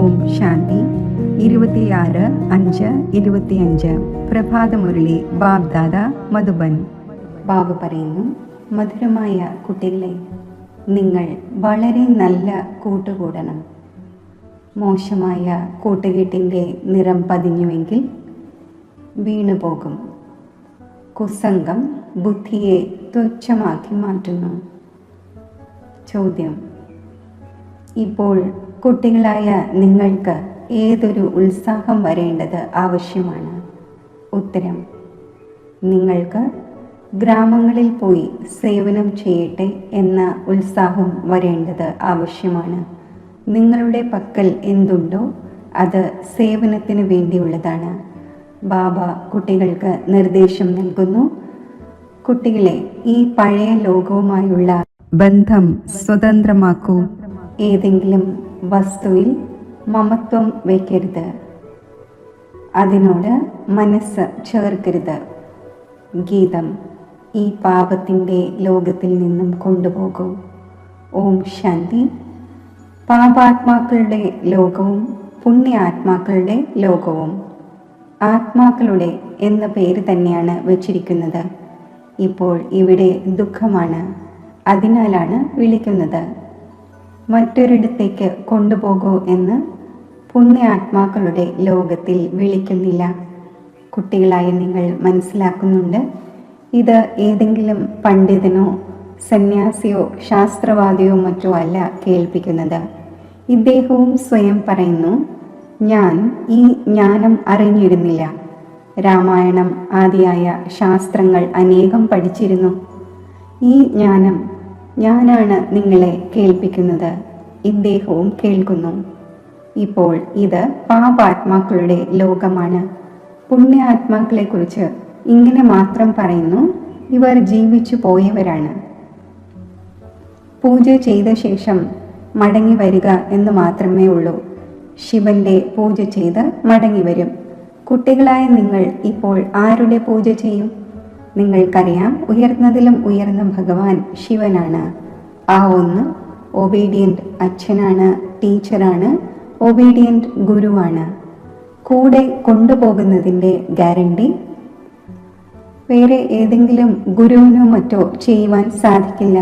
ഓം ശാന്തി. 26/5/25 പ്രഭാതമുരളി ബാബ്ദാദ മധുബൻ. ബാബു പറയുന്നു, മധുരമായ കുട്ടികളെ, നിങ്ങൾ വളരെ നല്ല കൂട്ടുകൂടണം. മോശമായ കൂട്ടുകെട്ടിൻ്റെ നിറം പതിഞ്ഞുവെങ്കിൽ വീണുപോകും. കുസംഗം ബുദ്ധിയെ തുച്ഛമാക്കി മാറ്റുന്നു. ചോദ്യം: ഇപ്പോൾ കുട്ടികളായ നിങ്ങൾക്ക് ഏതൊരു ഉത്സാഹം വരേണ്ടത് ആവശ്യമാണ്? ഉത്തരം: നിങ്ങൾക്ക് ഗ്രാമങ്ങളിൽ പോയി സേവനം ചെയ്യട്ടെ എന്ന ഉത്സാഹം വരേണ്ടത് ആവശ്യമാണ്. നിങ്ങളുടെ പക്കൽ എന്തുണ്ടോ അത് സേവനത്തിന് വേണ്ടിയുള്ളതാണ്. ബാബ കുട്ടികൾക്ക് നിർദ്ദേശം നൽകുന്നു. കുട്ടികളെ, ഈ പഴയ ലോകവുമായുള്ള ബന്ധം സ്വതന്ത്രമാക്കൂ. ഏതെങ്കിലും വസ്തുവിൽ മമത്വം വയ്ക്കരുത്. അതിനോട് മനസ്സ് ചേർക്കരുത്. ഗീതം: ഈ പാപത്തിൻ്റെ ലോകത്തിൽ നിന്നും കൊണ്ടുപോകൂ. ഓം ശാന്തി. പാപാത്മാക്കളുടെ ലോകവും പുണ്യാത്മാക്കളുടെ ലോകവും. ആത്മാക്കളുടെ എന്ന പേര് തന്നെയാണ് വച്ചിരിക്കുന്നത്. ഇപ്പോൾ ഇവിടെ ദുഃഖമാണ്, അതിനാലാണ് വിളിക്കുന്നത്. മറ്റൊരിടത്തേക്ക് കൊണ്ടുപോകൂ എന്ന് പുണ്യാത്മാക്കളുടെ ലോകത്തിൽ വിളിക്കുന്നില്ല. കുട്ടികളായ നിങ്ങൾ മനസ്സിലാക്കുന്നുണ്ട്, ഇത് ഏതെങ്കിലും പണ്ഡിതനോ സന്യാസിയോ ശാസ്ത്രവാദിയോ മറ്റോ അല്ല കേൾപ്പിക്കുന്നത്. ഇദ്ദേഹവും സ്വയം പറയുന്നു, ഞാൻ ഈ ജ്ഞാനം അറിഞ്ഞിരുന്നില്ല. രാമായണം ആദിയായ ശാസ്ത്രങ്ങൾ അനേകം പഠിച്ചിരുന്നു. ഈ ജ്ഞാനം ഞാനാണ് നിങ്ങളെ കേൾപ്പിക്കുന്നത്. ഇദ്ദേഹവും കേൾക്കുന്നു. ഇപ്പോൾ ഇത് പാപാത്മാക്കളുടെ ലോകമാണ്. പുണ്യാത്മാക്കളെക്കുറിച്ച് ഇങ്ങനെ മാത്രം പറയുന്നു, ഇവർ ജീവിച്ചു പോയവരാണ്. പൂജ ചെയ്ത ശേഷം മടങ്ങി വരിക എന്ന് മാത്രമേ ഉള്ളൂ. ശിവന്റെ പൂജ ചെയ്ത് മടങ്ങി വരും. കുട്ടികളായ നിങ്ങൾ ഇപ്പോൾ ആരുടെ പൂജ ചെയ്യും? നിങ്ങൾക്കറിയാം, ഉയർന്നതിലും ഉയർന്ന ഭഗവാൻ ശിവനാണ്. ആ ഒന്ന് ഒബീഡിയന്റ് അച്ഛനാണ്, ടീച്ചറാണ്, ഒബീഡിയന്റ് ഗുരുവാണ്. കൂടെ കൊണ്ടുപോകുന്നതിൻ്റെ ഗ്യാരണ്ടി വേറെ ഏതെങ്കിലും ഗുരുവിനോ മറ്റോ ചെയ്യുവാൻ സാധിക്കില്ല.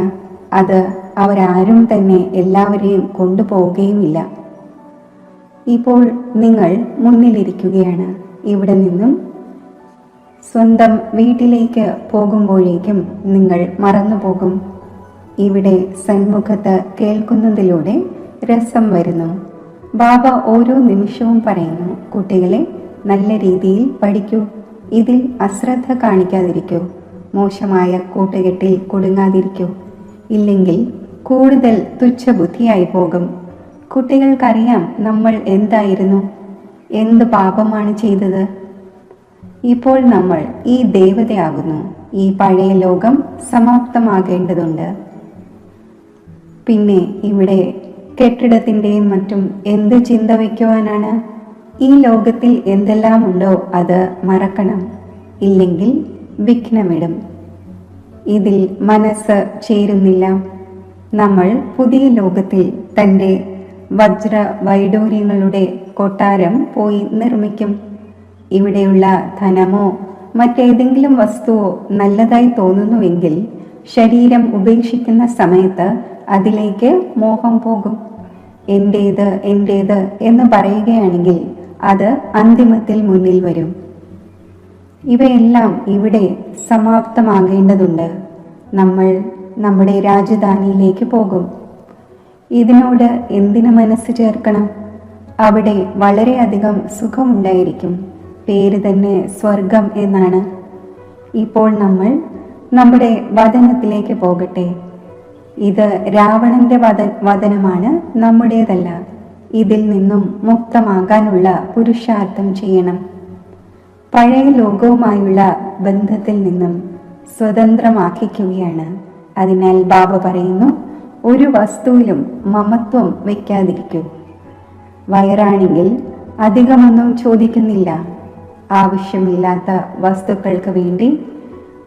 അത് അവരാരും തന്നെ എല്ലാവരെയും കൊണ്ടുപോവുകയുമില്ല. ഇപ്പോൾ നിങ്ങൾ മുന്നിലിരിക്കുകയാണ്. ഇവിടെ നിന്നും സ്വന്തം വീട്ടിലേക്ക് പോകുമ്പോഴേക്കും നിങ്ങൾ മറന്നുപോകും. ഇവിടെ സന്മുഖത്ത് കേൾക്കുന്നതിലൂടെ രസം വരുന്നു. ബാബ ഓരോ നിമിഷവും പറയുന്നു, കുട്ടികളെ, നല്ല രീതിയിൽ പഠിക്കൂ. ഇതിൽ അശ്രദ്ധ കാണിക്കാതിരിക്കൂ. മോശമായ കൂട്ടുകെട്ടിൽ കുടുങ്ങാതിരിക്കൂ. ഇല്ലെങ്കിൽ കൂടുതൽ തുച്ഛബുദ്ധിയായി പോകും. കുട്ടികൾക്കറിയാം നമ്മൾ എന്തായിരുന്നു, എന്ത് പാപമാണ് ചെയ്തത്. ഇപ്പോൾ നമ്മൾ ഈ ദേവതയാകുന്നു. ഈ പഴയ ലോകം സമാപ്തമാകേണ്ടതുണ്ട്. പിന്നെ ഇവിടെ കെട്ടിടത്തിൻ്റെയും മറ്റും എന്ത് ചിന്ത വയ്ക്കുവാനാണ്? ഈ ലോകത്തിൽ എന്തെല്ലാം ഉണ്ടോ അത് മറക്കണം. ഇല്ലെങ്കിൽ വിഘ്നമിടും. ഇതിൽ മനസ്സ് ചേരുന്നില്ല. നമ്മൾ പുതിയ ലോകത്തിൽ തൻ്റെ വജ്ര വൈഡൂര്യങ്ങളുടെ കൊട്ടാരം പോയി നിർമ്മിക്കും. ഇവിടെയുള്ള ധനമോ മറ്റേതെങ്കിലും വസ്തുവോ നല്ലതായി തോന്നുന്നുവെങ്കിൽ ശരീരം ഉപേക്ഷിക്കുന്ന സമയത്ത് അതിലേക്ക് മോഹം പോകും. എൻ്റേത് എൻ്റേത് എന്ന് പറയുകയാണെങ്കിൽ അത് അന്തിമത്തിൽ മുന്നിൽ വരും. ഇവയെല്ലാം ഇവിടെ സമാപ്തമാകേണ്ടതുണ്ട്. നമ്മൾ നമ്മുടെ രാജധാനിയിലേക്ക് പോകും. ഇതിനോട് എന്തിനു മനസ്സ് ചേർക്കണം? അവിടെ വളരെയധികം സുഖമുണ്ടായിരിക്കും. പേര് തന്നെ സ്വർഗം എന്നാണ്. ഇപ്പോൾ നമ്മൾ നമ്മുടെ വദനത്തിലേക്ക് പോകട്ടെ. ഇത് രാവണന്റെ വദനമാണ്, നമ്മുടേതല്ല. ഇതിൽ നിന്നും മുക്തമാകാനുള്ള പുരുഷാർത്ഥം ചെയ്യണം. പഴയ ലോകവുമായുള്ള ബന്ധത്തിൽ നിന്നും സ്വതന്ത്രമാക്കിക്കുകയാണ്. അതിനാൽ ബാബ പറയുന്നു, ഒരു വസ്തുവിലും മമത്വം വയ്ക്കാതിരിക്കൂ. വയറാണെങ്കിൽ അധികമൊന്നും ചോദിക്കുന്നില്ല. ആവശ്യമില്ലാത്ത വസ്തുക്കൾക്ക് വേണ്ടി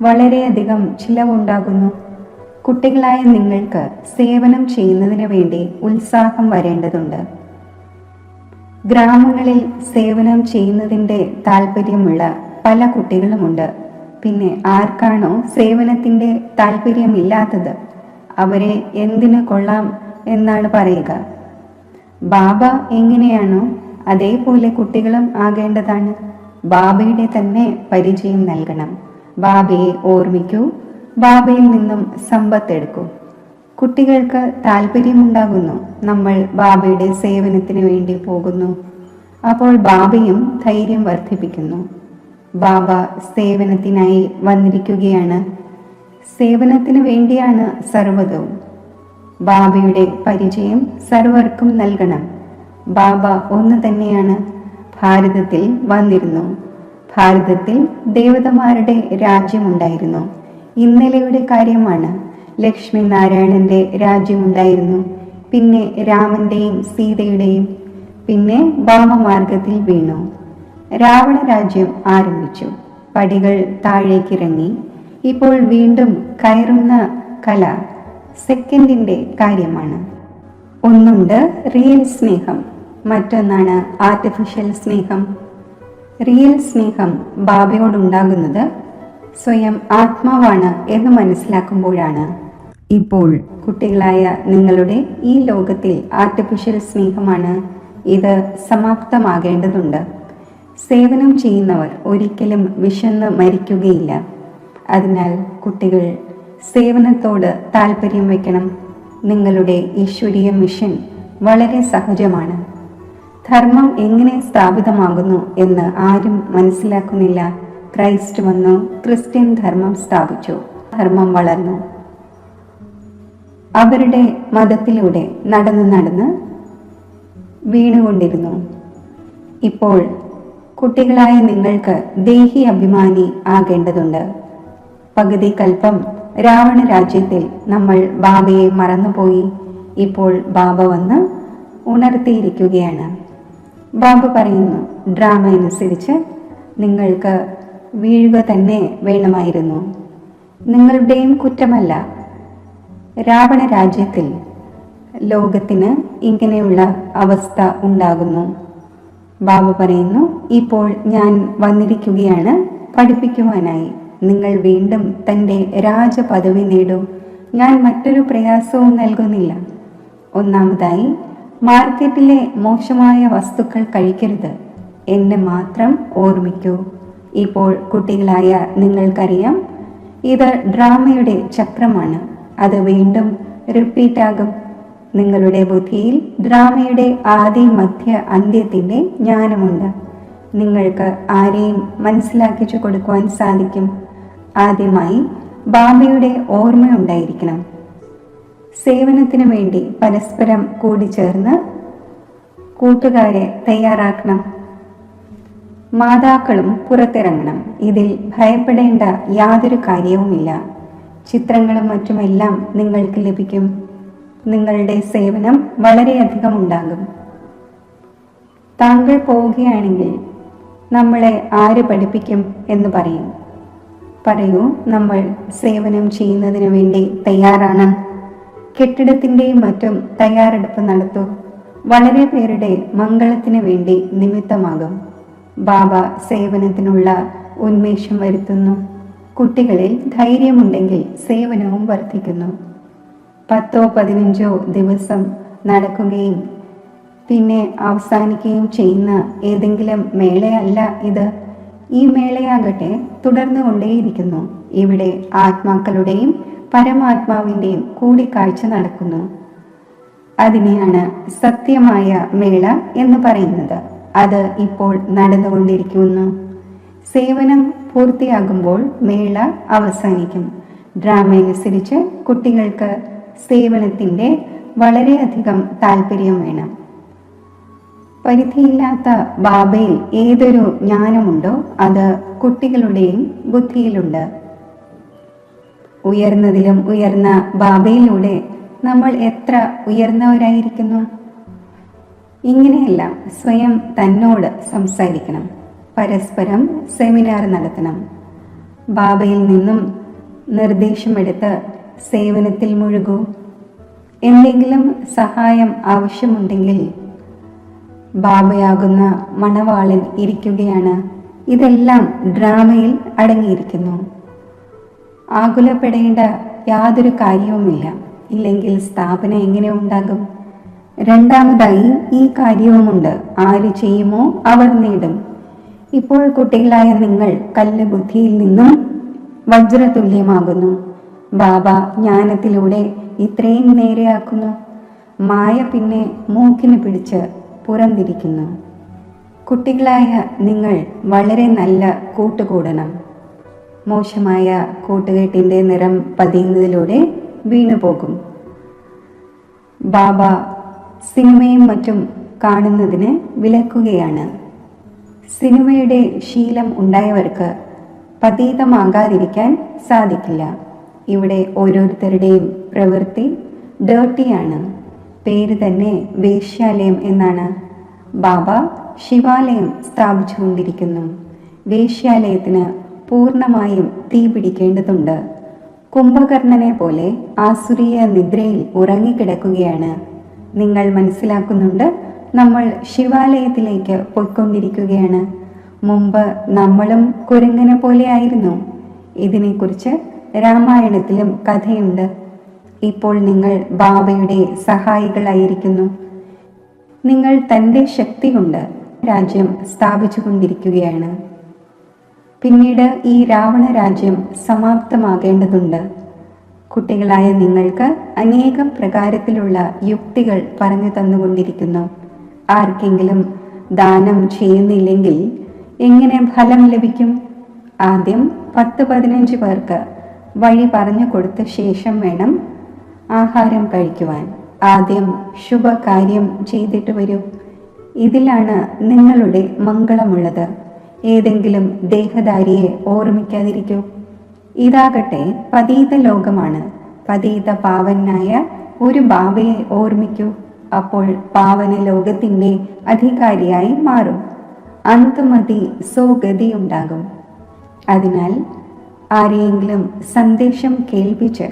വളരെയധികം ചിലവുണ്ടാകുന്നു. കുട്ടികളായ നിങ്ങൾക്ക് സേവനം ചെയ്യുന്നതിന് വേണ്ടി ഉത്സാഹം വരേണ്ടതുണ്ട്. ഗ്രാമങ്ങളിൽ സേവനം ചെയ്യുന്നതിൻ്റെ താല്പര്യമുള്ള പല കുട്ടികളുമുണ്ട്. പിന്നെ ആർക്കാണോ സേവനത്തിൻ്റെ താല്പര്യമില്ലാത്തത് അവരെ എന്തിനു കൊള്ളാം എന്നാണ് പറയുക. ബാബ എങ്ങനെയാണോ അതേപോലെ കുട്ടികളും ആകേണ്ടതാണ്. ബാബയുടെ തന്നെ പരിചയം നൽകണം. ബാബയെ ഓർമ്മിക്കൂ, ബാബയിൽ നിന്നും സമ്പത്തെടുക്കൂ. കുട്ടികൾക്ക് താല്പര്യമുണ്ടാകുന്നു. നമ്മൾ ബാബയുടെ സേവനത്തിന് വേണ്ടി പോകുന്നു. അപ്പോൾ ബാബയും ധൈര്യം വർദ്ധിപ്പിക്കുന്നു. ബാബ സേവനത്തിനായി വന്നിരിക്കുകയാണ്. സേവനത്തിന് വേണ്ടിയാണ് സർവ്വതവും. ബാബയുടെ പരിചയം സർവർക്കും നൽകണം. ബാബ ഒന്ന് തന്നെയാണ്. ഭാരതത്തിൽ വന്നിരുന്നു. ഭാരതത്തിൽ ദേവതമാരുടെ രാജ്യമുണ്ടായിരുന്നു. ഇന്നലെയുടെ കാര്യമാണ്. ലക്ഷ്മി നാരായണന്റെ രാജ്യമുണ്ടായിരുന്നു. പിന്നെ രാമന്റെയും സീതയുടെയും. പിന്നെ വാമമാർഗത്തിൽ വീണു. രാവണ രാജ്യം ആരംഭിച്ചു. പടികൾ താഴേക്കിറങ്ങി. ഇപ്പോൾ വീണ്ടും കയറുന്ന കല സെക്കൻഡിന്റെ കാര്യമാണ്. ഒന്നുണ്ട് റിയൽ സ്നേഹം, മറ്റൊന്നാണ് ആർട്ടിഫിഷ്യൽ സ്നേഹം. റിയൽ സ്നേഹം ബാബയോടുണ്ടാകുന്നത് സ്വയം ആത്മാവാണ് എന്ന് മനസ്സിലാക്കുമ്പോഴാണ്. ഇപ്പോൾ കുട്ടികളായ നിങ്ങളുടെ ഈ ലോകത്തിൽ ആർട്ടിഫിഷ്യൽ സ്നേഹമാണ്. ഇത് സമാപ്തമാകേണ്ടതുണ്ട്. സേവനം ചെയ്യുന്നവർ ഒരിക്കലും വിശന്ന് മരിക്കുകയില്ല. അതിനാൽ കുട്ടികൾ സേവനത്തോട് താല്പര്യം വയ്ക്കണം. നിങ്ങളുടെ ഈശ്വരീയ മിഷൻ വളരെ സഹജമാണ്. ധർമ്മം എങ്ങനെ സ്ഥാപിതമാകുന്നു എന്ന് ആരും മനസ്സിലാക്കുന്നില്ല. ക്രൈസ്റ്റ് വന്നു, ക്രിസ്ത്യൻ ധർമ്മം സ്ഥാപിച്ചു, ധർമ്മം വളർന്നു. അവരുടെ മതത്തിലൂടെ നടന്ന് വീണുകൊണ്ടിരുന്നു. ഇപ്പോൾ കുട്ടികളായ നിങ്ങൾക്ക് ദേഹി അഭിമാനി ആകേണ്ടതുണ്ട്. പകുതി കൽപ്പം രാവണ രാജ്യത്തിൽ നമ്മൾ ബാബയെ മറന്നുപോയി. ഇപ്പോൾ ബാബ വന്ന് ഉണർത്തിയിരിക്കുകയാണ്. ബാബ പറയുന്നു, ഡ്രാമ അനുസരിച്ച് നിങ്ങൾക്ക് വീഴുക തന്നെ വേണമായിരുന്നു. നിങ്ങളുടെയും കുറ്റമല്ല. രാവണ രാജ്യത്തിൽ ലോകത്തിന് ഇങ്ങനെയുള്ള അവസ്ഥ ഉണ്ടാകുന്നു. ബാബ പറയുന്നു, ഇപ്പോൾ ഞാൻ വന്നിരിക്കുകയാണ് പഠിപ്പിക്കുവാനായി. നിങ്ങൾ വീണ്ടും തൻ്റെ രാജപദവി നേടൂ. ഞാൻ മറ്റൊരു പ്രയാസവും നൽകുന്നില്ല. ഒന്നാമതായി, മാർക്കറ്റിലെ മോശമായ വസ്തുക്കൾ കഴിക്കരുത്. എന്നെ മാത്രം ഓർമ്മിക്കൂ. ഇപ്പോൾ കുട്ടികളായ നിങ്ങൾക്കറിയാം, ഇത് ഡ്രാമയുടെ ചക്രമാണ്. അത് വീണ്ടും റിപ്പീറ്റ് ആകും. നിങ്ങളുടെ ബുദ്ധിയിൽ ഡ്രാമയുടെ ആദി മധ്യ അന്ത്യത്തിൻ്റെ ജ്ഞാനമുണ്ട്. നിങ്ങൾക്ക് ആരെയും മനസ്സിലാക്കിച്ചു കൊടുക്കുവാൻ സാധിക്കും. ആദ്യമായി ബാബയുടെ ഓർമ്മയുണ്ടായിരിക്കണം. സേവനത്തിനു വേണ്ടി പരസ്പരം കൂടിച്ചേർന്ന് കൂട്ടുകാരെ തയ്യാറാക്കണം. മാതാക്കളും പുറത്തിറങ്ങണം. ഇതിൽ ഭയപ്പെടേണ്ട യാതൊരു കാര്യവുമില്ല. ചിത്രങ്ങളും മറ്റുമെല്ലാം നിങ്ങൾക്ക് ലഭിക്കും. നിങ്ങളുടെ സേവനം വളരെയധികം ഉണ്ടാകും. താങ്കൾ പോവുകയാണെങ്കിൽ നമ്മളെ ആര് പഠിപ്പിക്കും എന്ന് പറയൂ, നമ്മൾ സേവനം ചെയ്യുന്നതിന് വേണ്ടി തയ്യാറാണ്. കെട്ടിടത്തിൻ്റെയും മറ്റും തയ്യാറെടുപ്പ് നടത്തൂ. വളരെ പേരുടെ മംഗളത്തിന് വേണ്ടി നിമിത്തമാകും. ബാബ സേവനത്തിനുള്ള ഉന്മേഷം വരുത്തുന്നു. കുട്ടികളിൽ ധൈര്യമുണ്ടെങ്കിൽ സേവനവും വർദ്ധിക്കുന്നു. 10-15 ദിവസം നടക്കുകയും പിന്നെ അവസാനിക്കുകയും ചെയ്യുന്ന ഏതെങ്കിലും മേളയല്ല ഇത്. ഈ മേളയാകട്ടെ തുടർന്നു കൊണ്ടേയിരിക്കുന്നു. ഇവിടെ ആത്മാക്കളുടെയും പരമാത്മാവിൻ്റെയും കൂടിക്കാഴ്ച നടക്കുന്നു. അതിനെയാണ് സത്യമായ മേള എന്ന് പറയുന്നത്. അത് ഇപ്പോൾ നടന്നുകൊണ്ടിരിക്കുന്നു. സേവനം പൂർത്തിയാകുമ്പോൾ മേള അവസാനിക്കും. ഡ്രാമ അനുസരിച്ച് കുട്ടികൾക്ക് സേവനത്തിൻ്റെ വളരെയധികം താല്പര്യം വേണം. പരിധിയില്ലാത്ത ബാബയിൽ ഏതൊരു ജ്ഞാനമുണ്ടോ അത് കുട്ടികളുടെയും ബുദ്ധിയിലുണ്ട്. ഉയർന്നതിലും ഉയർന്ന ബാബയിലൂടെ നമ്മൾ എത്ര ഉയർന്നവരായിരിക്കുന്നു. ഇങ്ങനെയെല്ലാം സ്വയം തന്നോട് സംസാരിക്കണം. പരസ്പരം സെമിനാർ നടത്തണം. ബാബയിൽ നിന്നും നിർദ്ദേശമെടുത്ത് സേവനത്തിൽ മുഴുകൂ. എന്തെങ്കിലും സഹായം ആവശ്യമുണ്ടെങ്കിൽ ബാബയാകുന്ന മണവാളൻ ഇരിക്കുകയാണ്. ഇതെല്ലാം ഡ്രാമയിൽ അടങ്ങിയിരിക്കുന്നു. ആകുലപ്പെടേണ്ട യാതൊരു കാര്യവുമില്ല. ഇല്ലെങ്കിൽ സ്ഥാപന എങ്ങനെ ഉണ്ടാകും? രണ്ടാമതായി ഈ കാര്യവുമുണ്ട്. ആര് ചെയ്യുമോ അവർ നേടും. ഇപ്പോൾ കുട്ടികളായ നിങ്ങൾ കല്ല് ബുദ്ധിയിൽ നിന്നും വജ്രതുല്യമാകുന്നു. ബാബ ജ്ഞാനത്തിലൂടെ ഇത്രയും നേരെയാക്കുന്നു. മായ പിന്നെ മൂക്കിന് പിടിച്ച് പുറന്തിരിക്കുന്നു. കുട്ടികളായ നിങ്ങൾ വളരെ നല്ല കൂട്ടുകൂടണം. മോശമായ കൂട്ടുകെട്ടിൻ്റെ നിറം പതിയുന്നതിലൂടെ വീണുപോകും. ബാബ സിനിമയും മറ്റും കാണുന്നതിന് വിലക്കുകയാണ്. സിനിമയുടെ ശീലം ഉണ്ടായവർക്ക് പതീതമാകാതിരിക്കാൻ സാധിക്കില്ല. ഇവിടെ ഓരോരുത്തരുടെയും പ്രവൃത്തി ഡേർട്ടിയാണ്. പേര് തന്നെ വേശ്യാലയം എന്നാണ്. ബാബ ശിവാലയം സ്ഥാപിച്ചുകൊണ്ടിരിക്കുന്നു. വേശ്യാലയത്തിന് പൂർണ്ണമായും തീ പിടിക്കേണ്ടതുണ്ട്. കുംഭകർണനെ പോലെ ആസുരീയ നിദ്രയിൽ ഉറങ്ങിക്കിടക്കുകയാണ്. നിങ്ങൾ മനസ്സിലാക്കുന്നുണ്ട്, നമ്മൾ ശിവാലയത്തിലേക്ക് പോയിക്കൊണ്ടിരിക്കുകയാണ്. മുമ്പ് നമ്മളും കുരങ്ങനെ പോലെ ആയിരുന്നു. ഇതിനെക്കുറിച്ച് രാമായണത്തിലും കഥയുണ്ട്. ഇപ്പോൾ നിങ്ങൾ ബാബയുടെ സഹായികളായിരിക്കുന്നു. നിങ്ങൾ തൻ്റെ ശക്തി കൊണ്ട് രാജ്യം സ്ഥാപിച്ചു കൊണ്ടിരിക്കുകയാണ്. പിന്നീട് ഈ രാവണ രാജ്യം സമാപ്തമാകേണ്ടതുണ്ട്. കുട്ടികളായ നിങ്ങൾക്ക് അനേകം പ്രകാരത്തിലുള്ള യുക്തികൾ പറഞ്ഞു തന്നുകൊണ്ടിരിക്കുന്നു. ആർക്കെങ്കിലും ദാനം ചെയ്യുന്നില്ലെങ്കിൽ എങ്ങനെ ഫലം ലഭിക്കും? ആദ്യം 10-15 പേർക്ക് വഴി പറഞ്ഞു കൊടുത്ത ശേഷം വേണം ആഹാരം കഴിക്കുവാൻ. ആദ്യം ശുഭകാര്യം ചെയ്തിട്ട് വരൂ. ഇതിലാണ് നിങ്ങളുടെ മംഗളമുള്ളത്. ഏതെങ്കിലും ദേഹധാരിയെ ഓർമ്മിക്കാതിരിക്കൂ. ഇതാകട്ടെ പതീത ലോകമാണ്. പതീത പാവനായ ഒരു ബാബയെ ഓർമ്മിക്കൂ. അപ്പോൾ പാവന ലോകത്തിൻ്റെ അധികാരിയായി മാറും. അന്തമതി സ്വഗതി ഉണ്ടാകും. അതിനാൽ ആരെയെങ്കിലും സന്ദേശം കേൾപ്പിച്ച്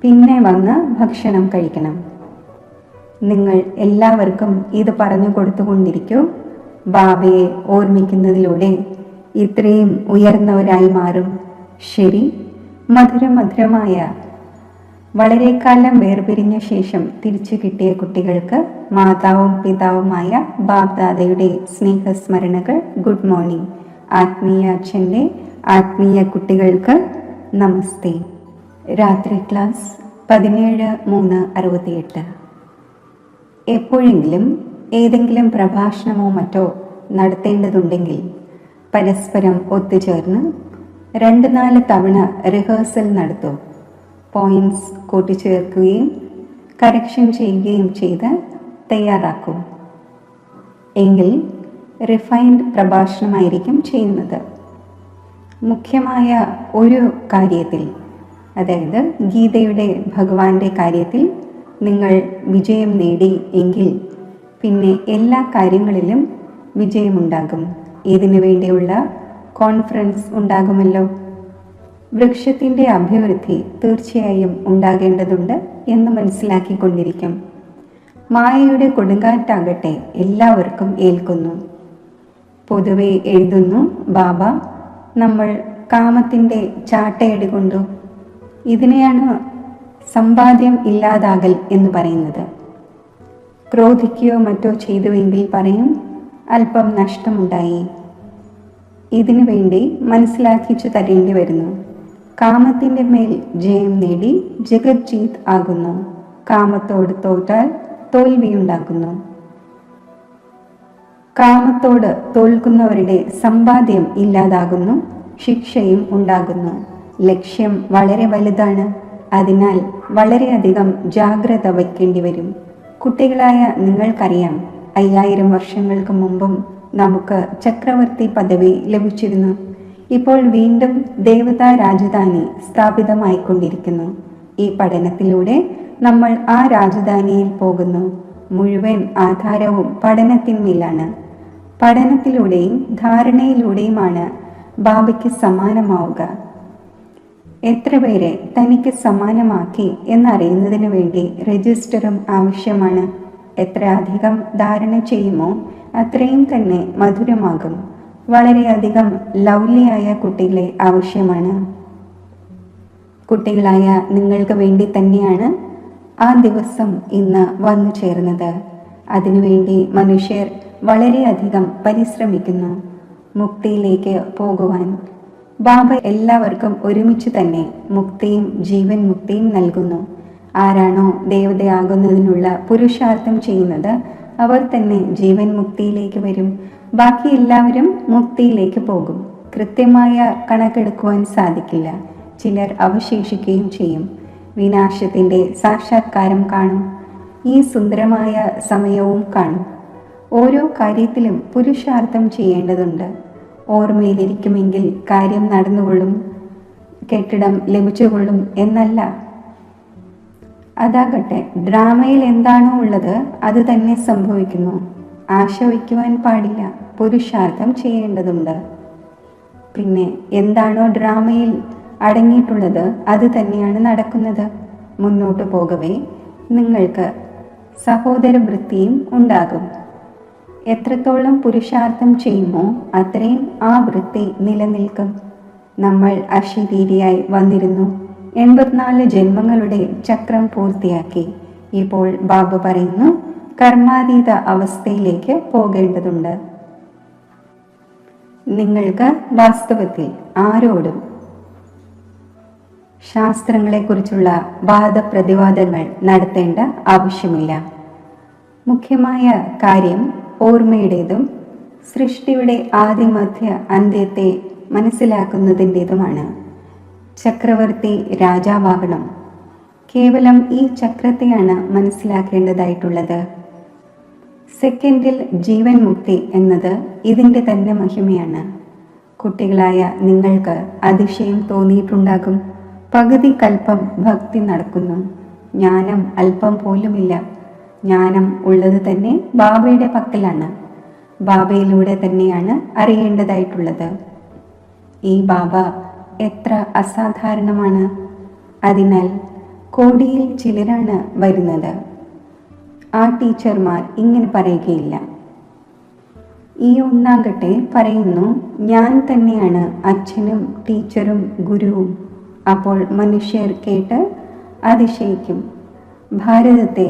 പിന്നെ വന്ന് ഭക്ഷണം കഴിക്കണം. നിങ്ങൾ എല്ലാവർക്കും ഇത് പറഞ്ഞു കൊടുത്തുകൊണ്ടിരിക്കൂ. ബാബയെ ഓർമ്മിക്കുന്നതിലൂടെ ഇത്രയും ഉയർന്നവരായി മാറും. ശരി, മധുരമധുരമായ വളരെ കാലം വേർപിരിഞ്ഞ ശേഷം തിരിച്ചു കിട്ടിയ കുട്ടികൾക്ക് മാതാവും പിതാവുമായ ബാബ്ദാദയുടെ സ്നേഹസ്മരണകൾ. Good morning. ആത്മീയ അച്ഛൻ്റെ ആത്മീയ കുട്ടികൾക്ക് നമസ്തേ. രാത്രി ക്ലാസ് 17-3-68. എപ്പോഴെങ്കിലും ഏതെങ്കിലും പ്രഭാഷണമോ മറ്റോ നടത്തേണ്ടതുണ്ടെങ്കിൽ പരസ്പരം ഒത്തുചേർന്ന് 2-4 തവണ റിഹേഴ്സൽ നടത്തൂ. പോയിന്റ്സ് കൂട്ടിച്ചേർക്കുകയും കറക്ഷൻ ചെയ്യുകയും ചെയ്ത് തയ്യാറാക്കൂ. എങ്കിൽ റിഫൈൻഡ് പ്രഭാഷണമായിരിക്കും ചെയ്യുന്നത്. മുഖ്യമായ ഒരു കാര്യത്തിൽ, അതായത് ഗീതയുടെ ഭഗവാന്റെ കാര്യത്തിൽ നിങ്ങൾ വിജയം നേടി എങ്കിൽ പിന്നെ എല്ലാ കാര്യങ്ങളിലും വിജയമുണ്ടാകും. ഇതിനു വേണ്ടിയുള്ള കോൺഫറൻസ് ഉണ്ടാകുമല്ലോ. വൃക്ഷത്തിൻ്റെ അഭിവൃദ്ധി തീർച്ചയായും ഉണ്ടാകേണ്ടതുണ്ട് എന്ന് മനസ്സിലാക്കിക്കൊണ്ടിരിക്കും. മായയുടെ കൊടുങ്കാറ്റാകട്ടെ എല്ലാവർക്കും ഏൽക്കുന്നു. പൊതുവെ എഴുതുന്നു, ബാബ നമ്മൾ കാമത്തിൻ്റെ ചാട്ടയടി കൊണ്ടു. ഇതിനെയാണ് സമ്പാദ്യം ഇല്ലാതാകൽ എന്ന് പറയുന്നത്. ക്രോധിക്കുകയോ മറ്റോ ചെയ്തുവെങ്കിൽ പറയും അല്പം നഷ്ടമുണ്ടായി. ഇതിനു വേണ്ടി മനസ്സിലാക്കിച്ചു തരേണ്ടി വരുന്നു. കാമത്തിൻ്റെ മേൽ ജയം നേടി ജഗജ്ജീത് ആകുന്നു. കാമത്തോട് തോറ്റാൽ തോൽവിയുണ്ടാകുന്നു. കാമത്തോട് തോൽക്കുന്നവരുടെ സമ്പാദ്യം ഇല്ലാതാകുന്നു, ശിക്ഷയും ഉണ്ടാകുന്നു. ലക്ഷ്യം വളരെ വലുതാണ്. അതിനാൽ വളരെയധികം ജാഗ്രത വയ്ക്കേണ്ടി വരും. കുട്ടികളായ നിങ്ങൾക്കറിയാം, 5000 വർഷങ്ങൾക്ക് മുമ്പും നമുക്ക് ചക്രവർത്തി പദവി ലഭിച്ചിരുന്നു. ഇപ്പോൾ വീണ്ടും ദേവതാ രാജധാനി സ്ഥാപിതമായിക്കൊണ്ടിരിക്കുന്നു. ഈ പഠനത്തിലൂടെ നമ്മൾ ആ രാജധാനിയിൽ പോകുന്നു. മുഴുവൻ ആധാരവും പഠനത്തിന്മേലാണ്. പഠനത്തിലൂടെയും ധാരണയിലൂടെയുമാണ് ബാബയ്ക്ക് സമാനമാവുക. എത്ര പേരെ തനിക്ക് സമാനമാക്കി എന്നറിയുന്നതിന് വേണ്ടി രജിസ്റ്ററും ആവശ്യമാണ്. എത്ര അധികം ധാരണ ചെയ്യുമോ അത്രയും തന്നെ മധുരമാകും. വളരെയധികം ലൗലിയായ കുട്ടികളെ ആവശ്യമാണ്. കുട്ടികളായ നിങ്ങൾക്ക് വേണ്ടി തന്നെയാണ് ആ ദിവസം ഇന്ന് വന്നു ചേർന്നത്. അതിനുവേണ്ടി മനുഷ്യർ വളരെയധികം പരിശ്രമിക്കുന്നു മുക്തിയിലേക്ക് പോകുവാൻ. ബാബ എല്ലാവർക്കും ഒരുമിച്ച് തന്നെ മുക്തിയും ജീവൻ മുക്തിയും നൽകുന്നു. ആരാണോ ദേവതയാകുന്നതിനുള്ള പുരുഷാർത്ഥം ചെയ്യുന്നത് അവർ തന്നെ ജീവൻ മുക്തിയിലേക്ക് വരും. ബാക്കി എല്ലാവരും മുക്തിയിലേക്ക് പോകും. കൃത്യമായ കണക്കെടുക്കുവാൻ സാധിക്കില്ല. ചിലർ അവശേഷിക്കുകയും ചെയ്യും. വിനാശത്തിൻ്റെ സാക്ഷാത്കാരം കാണും. ഈ സുന്ദരമായ സമയവും കാണും. ഓരോ കാര്യത്തിലും പുരുഷാർത്ഥം ചെയ്യേണ്ടതുണ്ട്. ഓർമ്മയിലിരിക്കുമെങ്കിൽ കാര്യം നടന്നുകൊള്ളും, കെട്ടിടം ലഭിച്ചുകൊള്ളും എന്നല്ല. അതാകട്ടെ ഡ്രാമയിൽ എന്താണോ ഉള്ളത് അത് തന്നെ സംഭവിക്കുന്നു. ആശ വയ്ക്കുവാൻ പാടില്ല, പുരുഷാർത്ഥം ചെയ്യേണ്ടതുണ്ട്. പിന്നെ എന്താണോ ഡ്രാമയിൽ അടങ്ങിയിട്ടുള്ളത് അത് തന്നെയാണ് നടക്കുന്നത്. മുന്നോട്ട് പോകവേ നിങ്ങൾക്ക് സഹോദര വൃത്തിയും ഉണ്ടാകും. എത്രത്തോളം പുരുഷാർത്ഥം ചെയ്യുമോ അത്രയും ആ വൃത്തി നിലനിൽക്കും. നമ്മൾ അശരീരിയായി വന്നിരുന്നു. 84 ജന്മങ്ങളുടെ ചക്രം പൂർത്തിയാക്കി. ഇപ്പോൾ ബാബ പറയുന്നു കർമാതീത അവസ്ഥയിലേക്ക് പോകേണ്ടതുണ്ട്. നിങ്ങൾക്ക് വാസ്തവത്തിൽ ആരോടും ശാസ്ത്രങ്ങളെക്കുറിച്ചുള്ള വാദപ്രതിവാദങ്ങൾ നടത്തേണ്ട ആവശ്യമില്ല. മുഖ്യമായ കാര്യം ഓർമ്മയുടേതും സൃഷ്ടിയുടെ ആദിമധ്യ അന്ത്യത്തെ മനസ്സിലാക്കുന്നതിൻ്റെതുമാണ്. ചക്രവർത്തി രാജാവാകണം. കേവലം ഈ ചക്രത്തെയാണ് മനസ്സിലാക്കേണ്ടതായിട്ടുള്ളത്. സെക്കൻഡിൽ ജീവൻ മുക്തി എന്നത് ഇതിൻ്റെ തന്നെ മഹിമയാണ്. കുട്ടികളായ നിങ്ങൾക്ക് അതിശയം തോന്നിയിട്ടുണ്ടാകും. പകുതി കൽപ്പം ഭക്തി നടക്കുന്നു. ജ്ഞാനം അല്പം പോലുമില്ല. ജ്ഞാനം ഉള്ളത് തന്നെ ബാബയുടെ പക്കലാണ്. ബാബയിലൂടെ തന്നെയാണ് അറിയേണ്ടതായിട്ടുള്ളത്. ഈ ബാബ എത്ര അസാധാരണമാണ്. അതിനാൽ കോടിയിൽ ചിലരാണ് വരുന്നത്. ആ ടീച്ചർമാർ ഇങ്ങനെ പറയുകയില്ല. ഈ ഒന്നാകട്ടെ പറയുന്നു ഞാൻ തന്നെയാണ് അച്ഛനും ടീച്ചറും ഗുരുവും. അപ്പോൾ മനുഷ്യർ കേട്ട് അതിശയിക്കും. ഭാരതത്തെ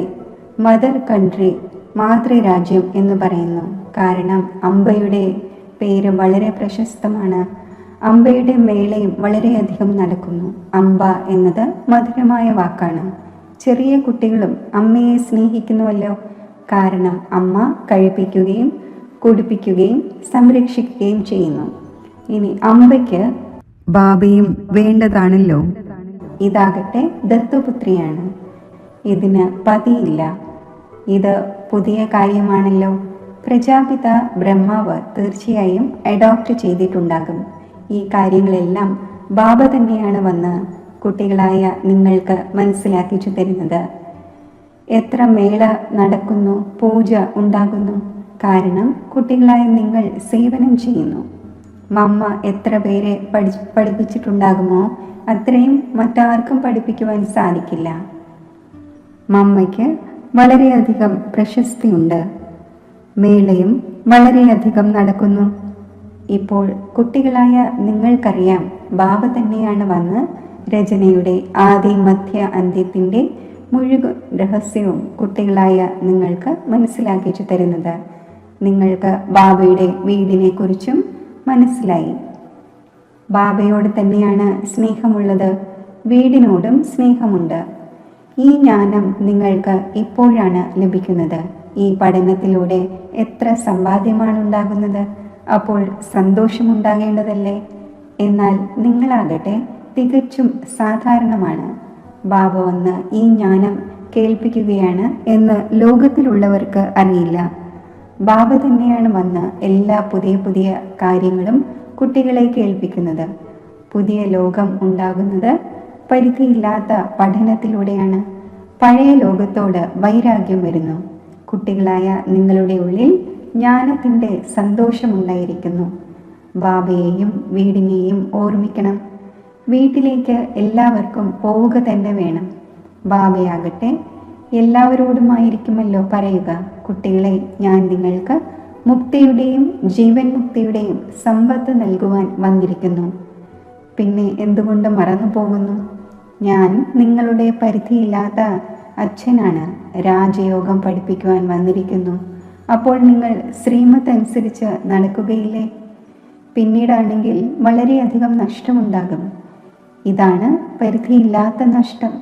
മദർ കൺട്രി, മാതൃരാജ്യം എന്ന് പറയുന്നു. കാരണം അംബയുടെ പേര് വളരെ പ്രശസ്തമാണ്. അംബയുടെ മേളയും വളരെയധികം നടക്കുന്നു. അംബ എന്നത് മധുരമായ വാക്കാണ്. ചെറിയ കുട്ടികളും അമ്മയെ സ്നേഹിക്കുന്നുവല്ലോ. കാരണം അമ്മ കഴിപ്പിക്കുകയും കുടിപ്പിക്കുകയും സംരക്ഷിക്കുകയും ചെയ്യുന്നു. ഇനി അംബയ്ക്ക് ബാബയും വേണ്ടതാണല്ലോ. ഇതാകട്ടെ ദത്തുപുത്രിയാണ്. ഇതിന് പതിയില്ല. ഇത് പുതിയ കാര്യമാണല്ലോ. പ്രജാപിത ബ്രഹ്മാവ് തീർച്ചയായും അഡോപ്റ്റ് ചെയ്തിട്ടുണ്ടാകും. ഈ കാര്യങ്ങളെല്ലാം ബാബ തന്നെയാണ് വന്ന് കുട്ടികളായ നിങ്ങൾക്ക് മനസ്സിലാക്കിച്ചു തരുന്നത്. എത്ര മേള നടക്കുന്നു, പൂജ ഉണ്ടാകുന്നു. കാരണം കുട്ടികളായ നിങ്ങൾ സേവനം ചെയ്യുന്നു. മമ്മ എത്ര പേരെ പഠിപ്പിച്ചിട്ടുണ്ടാകുമോ അത്രയും മറ്റാർക്കും പഠിപ്പിക്കുവാൻ സാധിക്കില്ല. മമ്മയ്ക്ക് വളരെയധികം പ്രശസ്തിയുണ്ട്. മേളയും വളരെയധികം നടക്കുന്നു. ഇപ്പോൾ കുട്ടികളായ നിങ്ങൾക്കറിയാം ബാബ തന്നെയാണ് വന്ന് രചനയുടെ ആദി മധ്യ അന്ത്യത്തിൻ്റെ മുഴുവൻ രഹസ്യവും കുട്ടികളായ നിങ്ങൾക്ക് മനസ്സിലാക്കിച്ചു തരുന്നത്. നിങ്ങൾക്ക് ബാബയുടെ വീടിനെ കുറിച്ചും മനസ്സിലായി. ബാബയോട് തന്നെയാണ് സ്നേഹമുള്ളത്. വീടിനോടും സ്നേഹമുണ്ട്. ഈ ജ്ഞാനം നിങ്ങൾക്ക് ഇപ്പോഴാണ് ലഭിക്കുന്നത്. ഈ പഠനത്തിലൂടെ എത്ര സമ്പാദ്യമാണ് ഉണ്ടാകുന്നത്. അപ്പോൾ സന്തോഷമുണ്ടാകേണ്ടതല്ലേ? എന്നാൽ നിങ്ങളാകട്ടെ തികച്ചും സാധാരണമാണ്. ബാബ വന്ന് ഈ ജ്ഞാനം കേൾപ്പിക്കുകയാണ് എന്ന് ലോകത്തിലുള്ളവർക്ക് അറിയില്ല. ബാബ തന്നെയാണ് വന്ന് എല്ലാ പുതിയ പുതിയ കാര്യങ്ങളും കുട്ടികളെ കേൾപ്പിക്കുന്നത്. പുതിയ ലോകം ഉണ്ടാകുന്നത് പരിധിയില്ലാത്ത പഠനത്തിലൂടെയാണ്. പഴയ ലോകത്തോട് വൈരാഗ്യം വരുന്നു. കുട്ടികളായ നിങ്ങളുടെ ഉള്ളിൽ ജ്ഞാനത്തിൻ്റെ സന്തോഷമുണ്ടായിരിക്കുന്നു. ബാബയെയും വീടിനെയും ഓർമ്മിക്കണം. വീട്ടിലേക്ക് എല്ലാവർക്കും പോവുക തന്നെ വേണം. ബാബയാകട്ടെ എല്ലാവരോടുമായിരിക്കുമല്ലോ പറയുക, കുട്ടികളെ ഞാൻ നിങ്ങൾക്ക് മുക്തിയുടെയും ജീവൻ മുക്തിയുടെയും സമ്പത്ത് നൽകുവാൻ വന്നിരിക്കുന്നു. പിന്നെ എന്തുകൊണ്ട് മറന്നു പോകുന്നു? ഞാൻ നിങ്ങളുടെ പരിധിയില്ലാത്ത അച്ഛനാണ്. രാജയോഗം പഠിപ്പിക്കുവാൻ വന്നിരിക്കുന്നു. അപ്പോൾ നിങ്ങൾ ശ്രീമത്ത് അനുസരിച്ച് നടക്കുകയില്ലേ? പിന്നീടാണെങ്കിൽ വളരെയധികം നഷ്ടമുണ്ടാകും. ഇതാണ് പരിധിയില്ലാത്ത നഷ്ടം.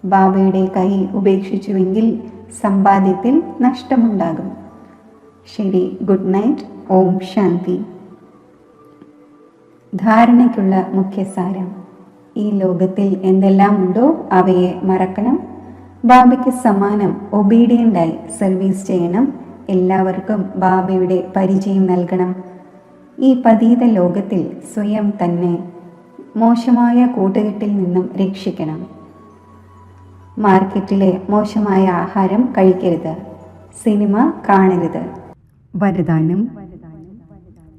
ബാബയുടെ കൈ ഉപേക്ഷിച്ചുവെങ്കിൽ സമ്പാദ്യത്തിൽ നഷ്ടമുണ്ടാകും. ശരി, ഗുഡ് നൈറ്റ്. ഓം ശാന്തി. ധാരണയ്ക്കുള്ള മുഖ്യസാരം: ഈ ലോകത്തിൽ എന്തെല്ലാം ഉണ്ടോ അവയെ മറക്കണം. ബാബയ്ക്ക് സമാനം ഒബീഡിയൻ്റായി സർവീസ് ചെയ്യണം. എല്ലാവർക്കും ബാബയുടെ പരിചയം നൽകണം. ഈ പതീത ലോകത്തിൽ സ്വയം തന്നെ മോശമായ കൂട്ടുകെട്ടിൽ നിന്നും രക്ഷിക്കണം. മാർക്കറ്റിലെ മോശമായ ആഹാരം കഴിക്കരുത്. സിനിമ കാണരുത്. വരദാനം: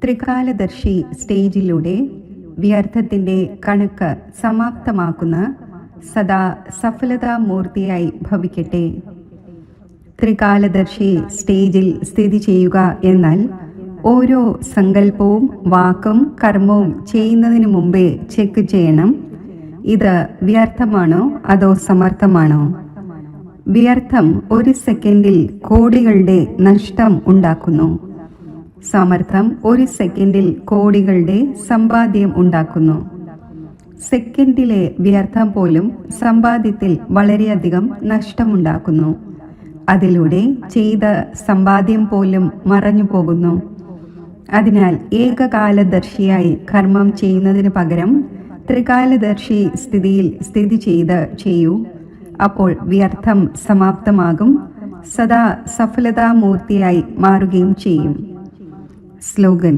ത്രികാലദർശി സ്റ്റേജിലൂടെ വ്യർത്ഥത്തിൻ്റെ കണക്ക് സമാപ്തമാക്കുന്ന സദാ സഫലതാമൂർത്തിയായി ഭവിക്കട്ടെ. ത്രികാലദർശി സ്റ്റേജിൽ സ്ഥിതി ചെയ്യുക എന്നാൽ ഓരോ സങ്കല്പവും വാക്കും കർമ്മവും ചെയ്യുന്നതിന് മുമ്പേ ചെക്ക് ചെയ്യണം. ഇത് വ്യർത്ഥമാണോ അതോ സമർത്ഥമാണോ? വ്യർത്ഥം ഒരു സെക്കൻഡിൽ കോടികളുടെ നഷ്ടം ഉണ്ടാക്കുന്നു. സമർത്ഥം ഒരു സെക്കൻഡിൽ കോടികളുടെ സമ്പാദ്യം ഉണ്ടാക്കുന്നു. സെക്കൻഡിലെ വ്യർത്ഥം പോലും സമ്പാദ്യത്തിൽ വളരെയധികം നഷ്ടമുണ്ടാക്കുന്നു. അതിലൂടെ ചെയ്ത സമ്പാദ്യം പോലും മറഞ്ഞു പോകുന്നു. അതിനാൽ ഏകകാലദർശിയായി കർമ്മം ചെയ്യുന്നതിന് പകരം ത്രികാലദർശി സ്ഥിതിയിൽ സ്ഥിതി ചെയ്യൂ. അപ്പോൾ വ്യർത്ഥം സമാപ്തമാകും. സദാ സഫലതാമൂർത്തിയായി മാറുകയും ചെയ്യും. സ്ലോഗൻ: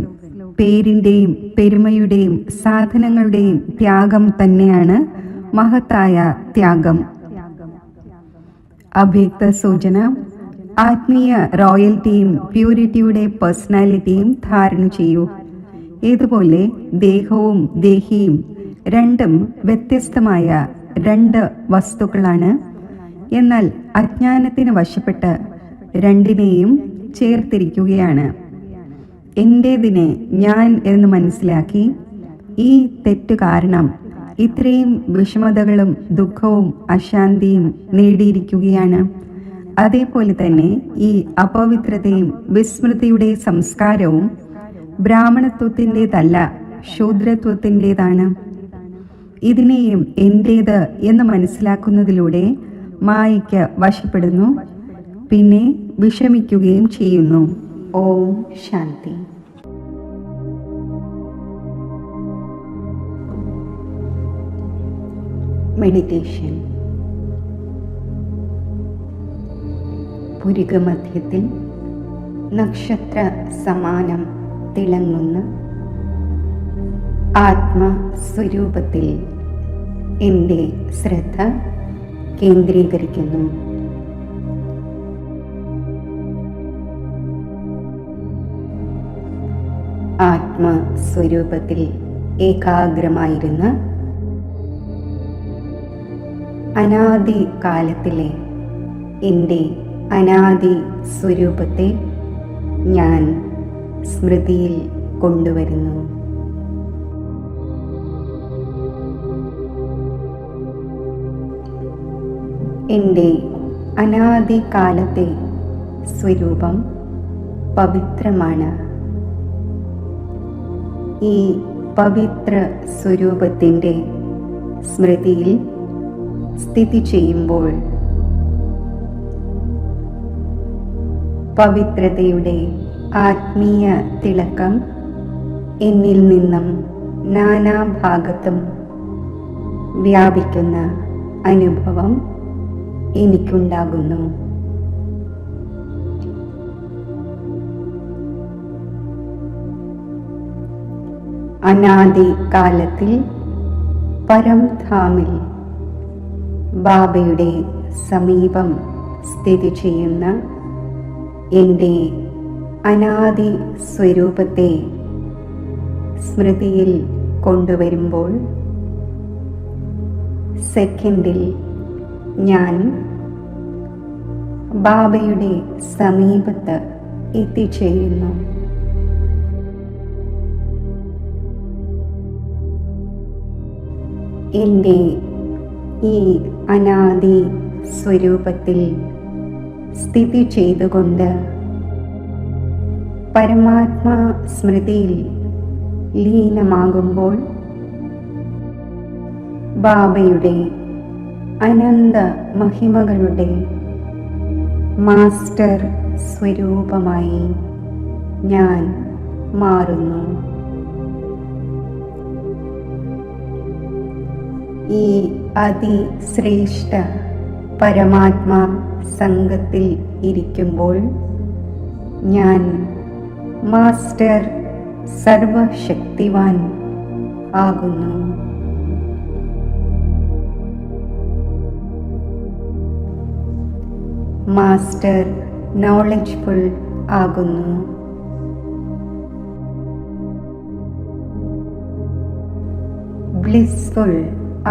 പേരിൻ്റെയും പെരുമയുടെയും സാധനങ്ങളുടെയും ത്യാഗം തന്നെയാണ് മഹത്തായ ത്യാഗം. അവ്യക്ത സൂചന: ആത്മീയ റോയൽറ്റിയും പ്യൂരിറ്റിയുടെ പേഴ്സണാലിറ്റിയും ധാരണ ചെയ്യൂ. ഇതുപോലെ ദേഹവും ദേഹിയും രണ്ടും വ്യത്യസ്തമായ രണ്ട് വസ്തുക്കളാണ്. എന്നാൽ അജ്ഞാനത്തിന് വശപ്പെട്ട് രണ്ടിനെയും ചേർത്തിരിക്കുകയാണ്. എൻ്റേതിനെ ഞാൻ എന്ന് മനസ്സിലാക്കി ഈ തെറ്റ് കാരണം ഇത്രയും വിഷമതകളും ദുഃഖവും അശാന്തിയും നേടിയിരിക്കുകയാണ്. അതേപോലെ തന്നെ ഈ അപവിത്രതയും വിസ്മൃതിയുടെ സംസ്കാരവും ബ്രാഹ്മണത്വത്തിൻ്റെതല്ല, ശൂദ്രത്വത്തിൻ്റെതാണ്. ഇതിനെയും എൻ്റേത് എന്ന് മനസ്സിലാക്കുന്നതിലൂടെ മായയ്ക്ക് വശപ്പെടുന്നു, പിന്നെ വിഷമിക്കുകയും ചെയ്യുന്നു. ഓം ശാന്തി. മെഡിറ്റേഷൻ. പുരികമധ്യത്തിൽ നക്ഷത്ര സമാനം തിളങ്ങുന്ന ആത്മസ്വരൂപത്തിൽ എൻ്റെ ശ്രദ്ധ കേന്ദ്രീകരിക്കുന്നു. ആത്മസ്വരൂപത്തിൽ ഏകാഗ്രമായിരുന്ന് അനാദി കാലത്തിലെ എൻ്റെ അനാദി സ്വരൂപത്തെ ഞാൻ സ്മൃതിയിൽ കൊണ്ടുവരുന്നു. എൻ്റെ അനാദി കാലത്തെ സ്വരൂപം പവിത്രമാണ്. ഈ പവിത്ര സ്വരൂപത്തിൻ്റെ സ്മൃതിയിൽ സ്ഥിതി ചെയ്യുമ്പോൾ പവിത്രതയുടെ ആത്മീയ തിളക്കം എന്നിൽ നിന്നും നാനാഭാഗത്തും വ്യാപിക്കുന്ന അനുഭവം എനിക്കുണ്ടാകുന്നു. അനാദി കാലത്തിൽ പരംധാമിൽ ബാബയുടെ സമീപം സ്ഥിതി ചെയ്യുന്ന എൻ്റെ അനാദി സ്വരൂപത്തെ സ്മൃതിയിൽ കൊണ്ടുവരുമ്പോൾ സെക്കൻഡിൽ ഞാൻ ബാബയുടെ സമീപത്ത് എത്തിച്ചേരുന്നു. എൻ്റെ ഈ അനാദി സ്വരൂപത്തിൽ സ്ഥിതി ചെയ്തുകൊണ്ട് പരമാത്മാ സ്മൃതിയിൽ ലീനമാകുമ്പോൾ ബാബയുടെ അനന്ത മഹിമകളുടെ മാസ്റ്റർ സ്വരൂപമായി ഞാൻ മാറുന്നു. ഈ അതിശ്രേഷ്ഠ പരമാത്മാ സംഘത്തിൽ ഇരിക്കുമ്പോൾ ഞാൻ മാസ്റ്റർ സർവശക്തിവാൻ ആകുന്നു. മാസ്റ്റർ നോളജ്ഫുൾ ആകുന്നു. ബ്ലിസ്ഫുൾ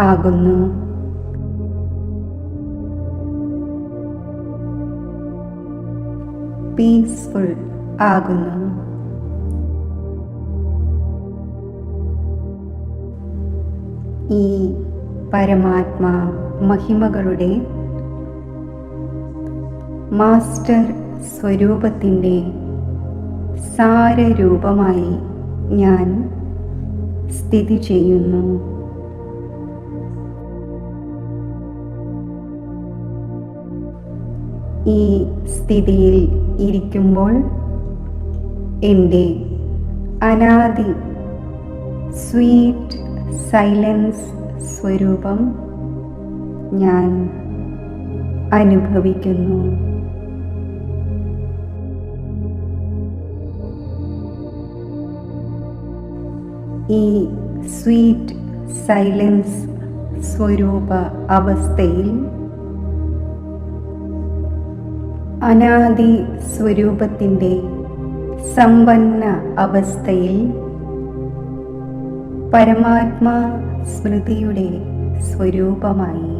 ആകുന്നു. പീസ്ഫുൾ ആകുന്നു. ഈ പരമാത്മാ മഹിമകളുടെ മാസ്റ്റർ സ്വരൂപത്തിൻ്റെ സാരരൂപമായി ഞാൻ സ്ഥിതി ചെയ്യുന്നു. ഈ സ്ഥിതിയിൽ ഇരിക്കുമ്പോൾ എൻ്റെ അനാദി സ്വീറ്റ് സൈലൻസ് സ്വരൂപം ഞാൻ അനുഭവിക്കുന്നു. ഈ സ്വീറ്റ് സൈലൻസ് സ്വരൂപ അവസ്ഥയിൽ അനാദി സ്വരൂപത്തിൻ്റെ സമ്പന്ന അവസ്ഥയിൽ പരമാത്മാ സ്മൃതിയുടെ സ്വരൂപമായി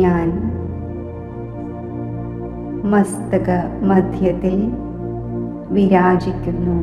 ഞാൻ മസ്തക മധ്യത്തിൽ വിരാജിക്കുന്നു.